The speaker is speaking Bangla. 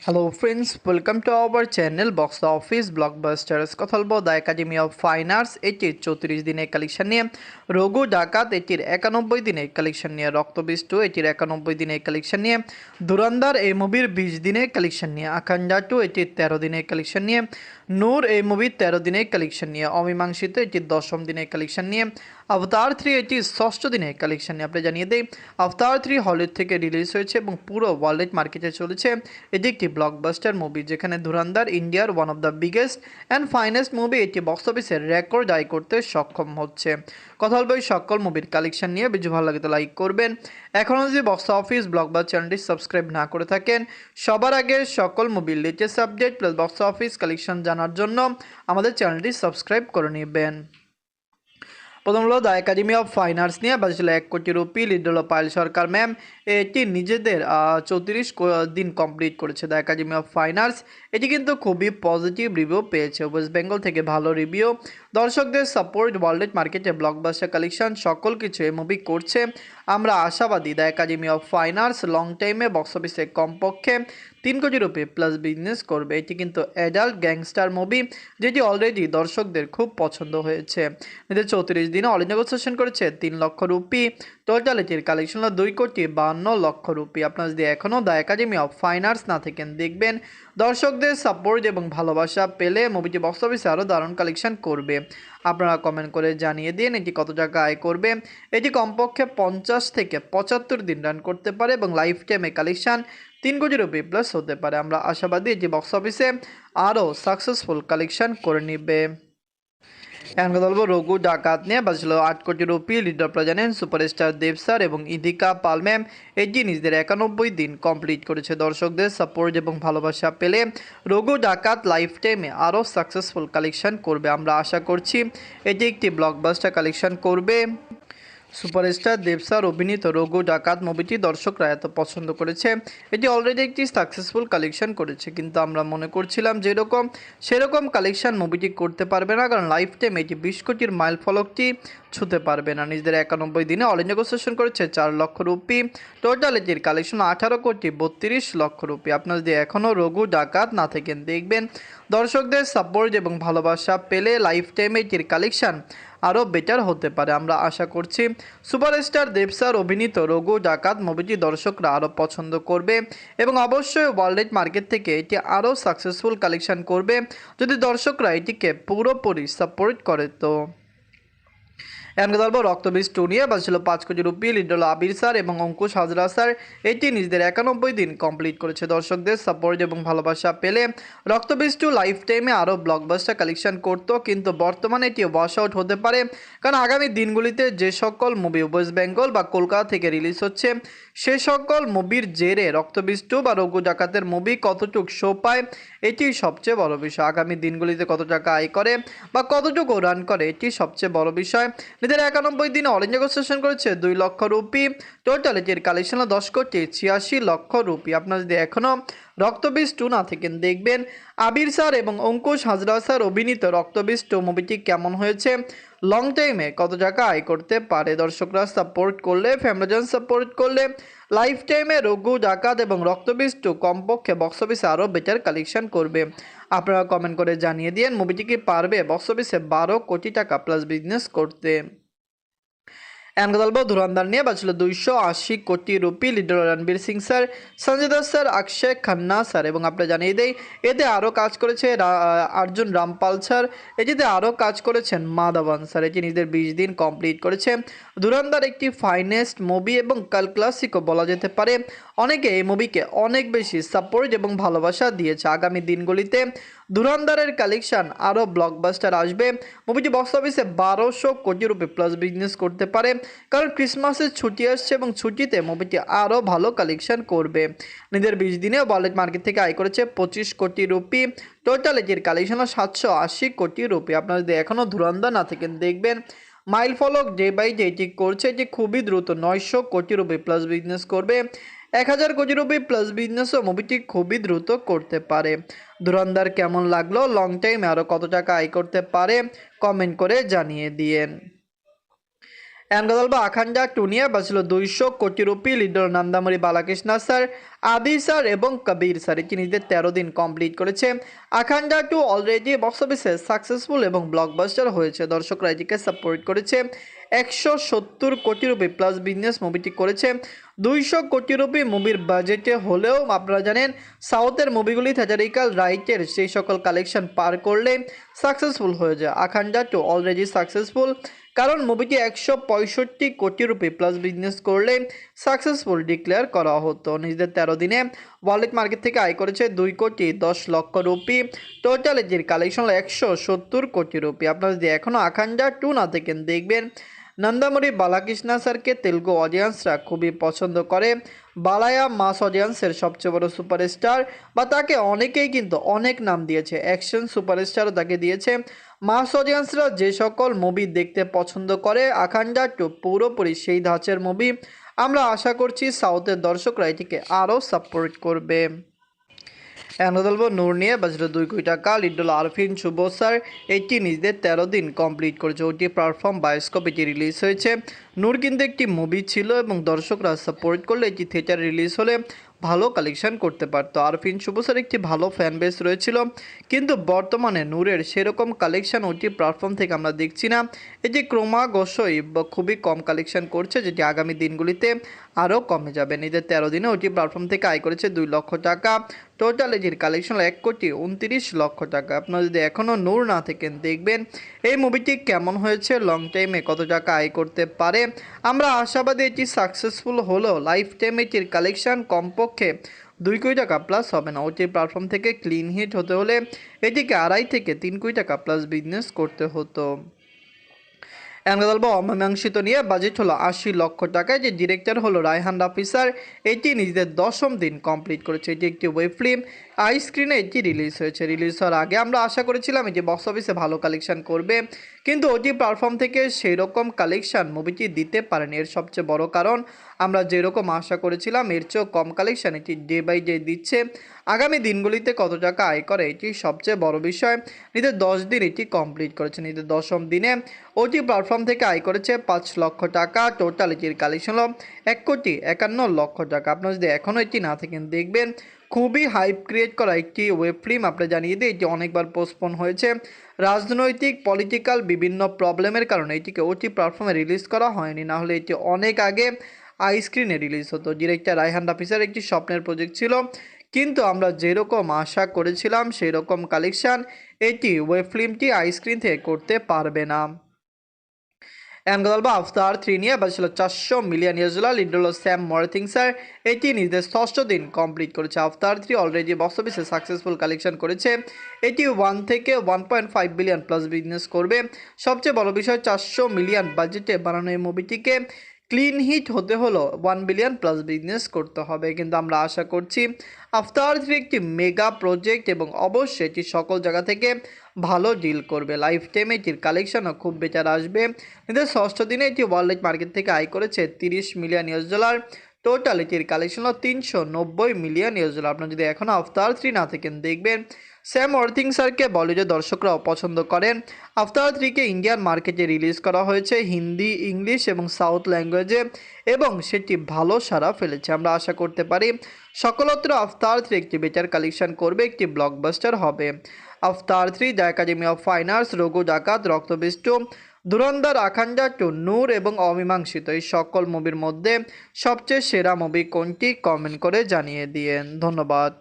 Hello friends, welcome to our channel Box Office Blockbusters। কথা বলবো the academy of fine arts এটির 34 দিনের কালেকশন নিয়ে, রঘু ডাকাত এটির 91 দিনের কালেকশন নিয়ে, রক্তবীজ 2 এটির 91 দিনের কালেকশন নিয়ে, ধুরন্ধর এই মুভির 20 দিনের কালেকশন নিয়ে, আকাঞ্জা 2 এটির 13 দিনের কালেকশন নিয়ে, নূর এই মুভির 13 দিনের কালেকশন নিয়ে, অমীমাংসিত এটির 10ম দিনের কালেকশন নিয়ে, অবতার 3 এটির 6ষ্ঠ দিনের কালেকশন নিয়ে। আপনি জানিয়ে দেই অবতার 3 হলিউড থেকে রিলিজ হয়েছে এবং পুরো ওয়ার্ল্ড মার্কেটে চলেছে। এটি একটি ব্লকবাস্টার মুভি যেখানে ধুরন্ধর ইন্ডিয়ার one of the biggest and finest movie, এটি বক্স অফিসের রেকর্ড আয় করতে সক্ষম হচ্ছে। কথা বলবো এই সকল মুভির কালেকশন নিয়ে। ভিডিও ভালো লাগে তো লাইক করবেন। এখনও যদি বক্স অফিস ব্লকবাস্টার চ্যানেলটি সাবস্ক্রাইব না করে থাকেন, সবার আগে সকল মুভির latest update plus box office collection জানার জন্য আমাদের চ্যানেলটি সাবস্ক্রাইব করে নেবেন। প্রথম হলো the academy of fine arts নিয়ে বাজেছিল 1 কোটি রুপি। লিড হলো পায়েল সরকার ম্যাম। এটি নিজেদের 34 দিন কমপ্লিট করেছে। The academy of fine arts এটি কিন্তু খুবই পজিটিভ রিভিউ পেয়েছে, ওয়েস্ট বেঙ্গল থেকে ভালো রিভিউ, দর্শকদের সাপোর্ট, ওয়ার্ল্ড মার্কেটে ব্লকবাস্টার কালেকশন সকল কিছু এই মুভি করছে। আমরা আশাবাদী the academy of fine arts long টাইমে বক্স অফিসে কমপক্ষে 3 কোটি রুপি প্লাস বিজনেস করবে। এটি কিন্তু অ্যাডাল্ট গ্যাংস্টার মুভি যেটি অলরেডি দর্শকদের খুব পছন্দ হয়েছে। এদের 34 দিনে অল ইন্ডিয়া সেশন করেছে 3 লক্ষ রুপি। টোটাল এটির কালেকশন হলো 2 কোটি 52 লক্ষ রুপি। আপনারা যদি এখনও the academy of fine arts না থাকেন, দেখবেন দর্শকদের সাপোর্ট এবং ভালোবাসা পেলে মুভিটি বক্স অফিসে আরও দারুণ কালেকশন করবে। আপনারা কমেন্ট করে জানিয়ে দিন এটি কত টাকা আয় করবে। এটি কমপক্ষে 50 থেকে 75 দিন রান করতে পারে এবং লাইফ টাইমে কালেকশন 3 কোটি রুপি প্লাস হতে পারে। আমরা আশাবাদী এটি বক্স অফিসে আরও সাকসেসফুল কালেকশন করে নেবে। এখন কথা বলবো রঘু ডাকাত নিয়ে। বাজছিল 8 কোটি রুপি। লিডার আপনারা জানেন সুপারস্টার দেব স্যার এবং ইদিকা পাল ম্যাম। এটি নিজেদের 91 দিন কমপ্লিট করেছে। দর্শকদের সাপোর্ট এবং ভালোবাসা পেলে রঘু ডাকাত লাইফ টাইমে আরও সাকসেসফুল কালেকশন করবে। আমরা আশা করছি এটি একটি ব্লকবাস্টার কালেকশন করবে। সুপারস্টার দেব স্যার অভিনীত রঘু ডাকাত মুভিটি দর্শকরা এত পছন্দ করেছে, এটি অলরেডি একটি সাকসেসফুল কালেকশন করেছে, কিন্তু আমরা মনে করছিলাম যেরকম সেরকম কালেকশন মুভিটি করতে পারবে না, কারণ লাইফ টাইম এটি 20 কোটির মাইল ফলকটি ছুঁতে পারবে না। নিজেদের 91 দিনে অল ইন্ডিয়া সেশন করেছে 4 লক্ষ রুপি। টোটাল এটির কালেকশন 18 কোটি 32 লক্ষ রুপি। আপনারা যদি এখনও রঘু ডাকাত না থাকেন, দেখবেন দর্শকদের সাপোর্ট এবং ভালোবাসা পেলে লাইফ টাইমে এটির কালেকশন আরও বেটার হতে পারে। আমরা আশা করছি সুপারস্টার দেব স্যার অভিনীত রঘু ডাকাত মুভিটি দর্শকরা আরও পছন্দ করবে এবং অবশ্যই ওয়ার্ল্ড মার্কেট থেকে এটি আরও সাকসেসফুল কালেকশন করবে যদি দর্শকরা এটিকে পুরোপুরি সাপোর্ট করে। তো এখন কথা বলবো রক্তবীজ 2 নিয়ে। বাজছিল 5 কোটি রুপি। লিড হলো আবির স্যার এবং অঙ্কুশ হাজরা স্যার। এটি নিজেদের 91 দিন কমপ্লিট করেছে। দর্শকদের সাপোর্ট এবং ভালোবাসা পেলে রক্তবীজ 2 লাইফ টাইমে আরও ব্লকবাস্টার কালেকশন করতো, কিন্তু বর্তমানে এটি ওয়াশ আউট হতে পারে, কারণ আগামী দিনগুলিতে যে সকল মুভি ওয়েস্ট বেঙ্গল বা কলকাতা থেকে রিলিজ হচ্ছে সে সকল মুভির জেরে রক্তবীজ 2 বা রঘু ডাকাতের মুভি কতটুকু শো পায় এটি সবচেয়ে বড় বিষয়। আগামী দিনগুলিতে কত টাকা আয় করে বা কতটুকু রান করে এটি সবচেয়ে বড় বিষয়। নিজের 91 দিনে অল ইন্ডিয়া সেশন করেছে 2 লক্ষ রুপি। টোটাল এটির কালেকশন 10 কোটি 86 লক্ষ রুপি। আপনারা যদি এখনও রক্তবীজ 2 না থাকেন, দেখবেন আবির স্যার এবং অঙ্কুশ হাজরা স্যার অভিনীত রক্তবীজ 2 মুভিটি কেমন হয়েছে, লং টাইমে কত টাকা আয় করতে পারে। দর্শকরা সাপোর্ট করলে, ফ্যামিলিজন সাপোর্ট করলে লাইফ টাইমে রঘু ডাকাত এবং রক্তবীজ 2 কমপক্ষে বক্স অফিসে আরও বেটার কালেকশন করবে। আপনারা কমেন্ট করে জানিয়ে দিন মুভিটি কি পারবে বক্স অফিসে 12 কোটি টাকা প্লাস বিজনেস করতে। এখন কথা বলবো ধুরন্ধর নিয়ে। বাজছিল 280 crore rupee. Leader Ranveer Singh sir, Sanjay Dutt sir, Akshaye Khanna sir এবং আপনারা জানিয়ে দেই এতে আরও কাজ করেছে অর্জুন রামপাল স্যার। এটিতে আরও কাজ করেছেন মাধবন স্যার। এটি নিজেদের 20 দিন কমপ্লিট করেছে। ধুরন্ধর একটি ফাইনেস্ট মুভি এবং কাল ক্লাসিকও বলা যেতে পারে। অনেকে এই মুভিকে অনেক বেশি সাপোর্ট এবং ভালোবাসা দিয়েছে। আগামী দিনগুলিতে ধুরন্ধরের কালেকশন আরও ব্লকবাস্টার আসবে। মুভিটি বক্স অফিসে 1200 কোটি রুপি প্লাস বিজনেস করতে পারে, কারণ ক্রিসমাসের ছুটি আসছে এবং ছুটিতে মুভিটি আরও ভালো কালেকশন করবে। নিজের 20 দিনে ওয়ার্ল্ড মার্কেট থেকে আয় করেছে 25 কোটি রুপি। টোটাল এটির কালেকশন 780 কোটি রুপি। আপনারা যদি এখনও ধুরন্ধর না থাকেন, দেখবেন মাইল ফলক ডে বাই ডে এটি করছে, এটি খুবই দ্রুত 900 কোটি রুপি প্লাস বিজনেস করবে। 1000 কোটি রুপি প্লাস বিজনেসও মুভিটি খুবই দ্রুত করতে পারে। ধুরন্ধর কেমন লাগলো, লং টাইমে আরও কত টাকা আয় করতে পারে, কমেন্ট করে জানিয়ে দিয়েন। এনগদলবা আখান্ডা টুনিয়া বাঁচল 200 কোটি rupee little Nandamuri Balakrishna sir আদি স্যার এবং কবির স্যার এটি নিজেদের 13 দিন কমপ্লিট করেছে। আখান্ডা টু অলরেডি বক্স অফিসে সাকসেসফুল এবং ব্লকবাস্টার হয়েছে। দর্শকরা এটিকে সাপোর্ট করেছে। 170 কোটি রুপি প্লাস বিজনেস মুভিটি করেছে। 200 কোটি রুপি মুভির বাজেটে হলেও আপনারা জানেন সাউথের মুভিগুলি থিয়েটারিক্যাল রাইটের সেই সকল কালেকশন পার করলে সাকসেসফুল হয়ে যায়। আখান্ডা টু অলরেডি সাকসেসফুল, কারণ মুভিটি 165 কোটি রুপি প্লাস বিজনেস করলে সাকসেসফুল ডিক্লেয়ার করা হতো। নিজেদের 13 দিনে ওয়ার্ল্ড মার্কেট থেকে আয় করেছে 2,10,00,000 রুপি। টোটাল এটির কালেকশন হলো 170 কোটি রুপি। আপনারা যদি এখনও আখান্ডা টু না দেখেন দেখবেন নন্দামুরি বালাকৃষ্ণ স্যারকে তেলুগু অডিয়েন্সরা খুবই পছন্দ করে। বালায়া মাস অডিয়েন্সের সবচেয়ে বড় সুপারস্টার, বা তাকে অনেকেই কিন্তু অনেক নাম দিয়েছে, অ্যাকশন সুপারস্টারও তাকে দিয়েছে। মাস অডিয়েন্সরা যে সকল মুভি দেখতে পছন্দ করে আখান্ডা টু পুরোপুরি সেই ধাঁচের মুভি। আমরা আশা করছি সাউথের দর্শকরা এটিকে আরও সাপোর্ট করবে। এনগদলব নূর নিয়ে বাজল 2 কোটি টাকা লিডল আরফিন শুভ স্যার এটি নিজেদের 13 দিন কমপ্লিট করেছে। ওটি প্ল্যাটফর্ম বায়োস্কোপ এটি রিলিজ হয়েছে। নূর কিন্তু একটি মুভি ছিল এবং দর্শকরা সাপোর্ট করলে এটি থিয়েটার রিলিজ হলে ভালো কালেকশন করতে পারতো। আরফিন শুভ স্যার একটি ভালো ফ্যান বেস রয়েছিল, কিন্তু বর্তমানে নূরের সেরকম কালেকশন ওটি প্ল্যাটফর্ম থেকে আমরা দেখছি না। এটি ক্রমাগতই খুবই কম কালেকশন করছে, যেটি আগামী দিনগুলিতে আরও কমে যাবে। নিজের 13 দিনে ওটি প্ল্যাটফর্ম থেকে আয় করেছে 2 লক্ষ টাকা। টোটাল এটির কালেকশন 1,29,00,000 টাকা। আপনারা যদি এখনও নূর না থাকেন দেখবেন এই মুভিটি কেমন হয়েছে, লং টাইমে কত টাকা আয় করতে পারে। আমরা আশাবাদী এটি সাকসেসফুল হলেও লাইফ টাইম এটির কালেকশন কমপক্ষে 2 কোটি টাকা প্লাস হবে না। ওটির প্ল্যাটফর্ম থেকে ক্লিন হিট হতে হলে এটিকে 2.5 থেকে 3 কোটি টাকা প্লাস বিজনেস করতে হতো। এনগদলব অমীমাংসিত নিয়ে বাজেট হলো 80 লক্ষ টাকায়, যে ডিরেক্টর হলো রায়হান রাফি স্যার। এটি নিজেদের 10ম দিন কমপ্লিট করেছে। এটি একটি ওয়েব ফিল্ম, আই স্ক্রিনে এটি রিলিজ হয়েছে। রিলিজ হওয়ার আগে আমরা আশা করেছিলাম এটি বক্স অফিসে ভালো কালেকশন করবে, কিন্তু ওটি প্ল্যাটফর্ম থেকে সেই রকম কালেকশন মুভিটি দিতে পারেনি। এর সবচেয়ে বড় কারণ আমরা যেরকম আশা করেছিলাম এর চেয়েও কম কালেকশন এটি ডে বাই ডে দিচ্ছে। আগামী দিনগুলিতে কত টাকা আয় করে এটি সবচেয়ে বড় বিষয়। নিজের 10 দিন এটি কমপ্লিট করেছে। নিজের 10ম দিনে ওটি প্ল্যাটফর্ম থেকে আয় করেছে 5 লক্ষ টাকা। টোটাল এটির কালেকশন হলো 1,51,00,000 টাকা। আপনারা যদি এখনও এটি না থাকেন দেখবেন খুবই হাইপ ক্রিয়েট করা একটি ওয়েব ফিল্ম। আপনারা জানিয়ে দিই এটি অনেকবার পোস্টপোন হয়েছে। রাজনৈতিক পলিটিক্যাল বিভিন্ন প্রবলেমের কারণে এটিকে ওটি প্ল্যাটফর্মে রিলিজ করা হয়নি, না হলে এটি অনেক আগে আই স্ক্রিনে রিলিজ হতো। ডিরেক্টর রায়হান রাফি স্যার একটি স্বপ্নের প্রজেক্ট ছিল, কিন্তু আমরা যেরকম আশা করেছিলাম সেই রকম কালেকশন এটি ওয়েব ফিল্মটি আই স্ক্রিন থেকে করতে পারবে না। এনগদলবা আফতার 3 নিয়ে বাজছিল $400 মিলিয়ন। লিড হল স্যাম ওয়ারথিং স্যার। এটি নিজেদের 6ষ্ঠ দিন কমপ্লিট করেছে। আফতার 3 অলরেডি বক্স অফিসে সাকসেসফুল কালেকশন করেছে। এটি 1 থেকে 1.5 বিলিয়ন প্লাস বিজনেস করবে। সবচেয়ে বড় বিষয় 400 মিলিয়ন বাজেটে বানানো এই মুভিটিকে ক্লিন হিট হতে হলো 1 বিলিয়ন প্লাস বিজনেস করতে হবে, কিন্তু আমরা আশা করছি আফতার 3 একটি মেগা প্রজেক্ট এবং অবশ্যই এটি সকল জায়গা থেকে ভালো ডিল করবে। লাইফ টাইমে এটির কালেকশনও খুব বেটার আসবে। এদের 6ষ্ঠ দিনে এটি ওয়ার্ল্ড মার্কেট থেকে আয় করেছে $30 মিলিয়ন। টোটাল এটির কালেকশন হলো $390 মিলিয়ন। আপনারা যদি এখনও আফতার 3 না থাকেন দেখবেন স্যাম ওয়ারথিং স্যারকে বলিউডের দর্শকরাও পছন্দ করেন। আফতার 3কে ইন্ডিয়ান মার্কেটে রিলিজ করা হয়েছে হিন্দি, ইংলিশ এবং সাউথ ল্যাঙ্গুয়েজে, এবং সেটি ভালো সাড়া ফেলেছে। আমরা আশা করতে পারি সকলত্র আফতার 3 একটি বেটার কালেকশন করবে, একটি ব্লকবাস্টার হবে। আফতার 3, the academy of fine arts, Raghu ডাকাত, রক্তবীষ্ট, ধুরন্ধর, আখান্ডা টু, নূর এবং অমীমাংসিত এই সকল মুভির মধ্যে সবচেয়ে সেরা মুভি কোনটি কমেন্ট করে জানিয়ে দিয়েন। ধন্যবাদ।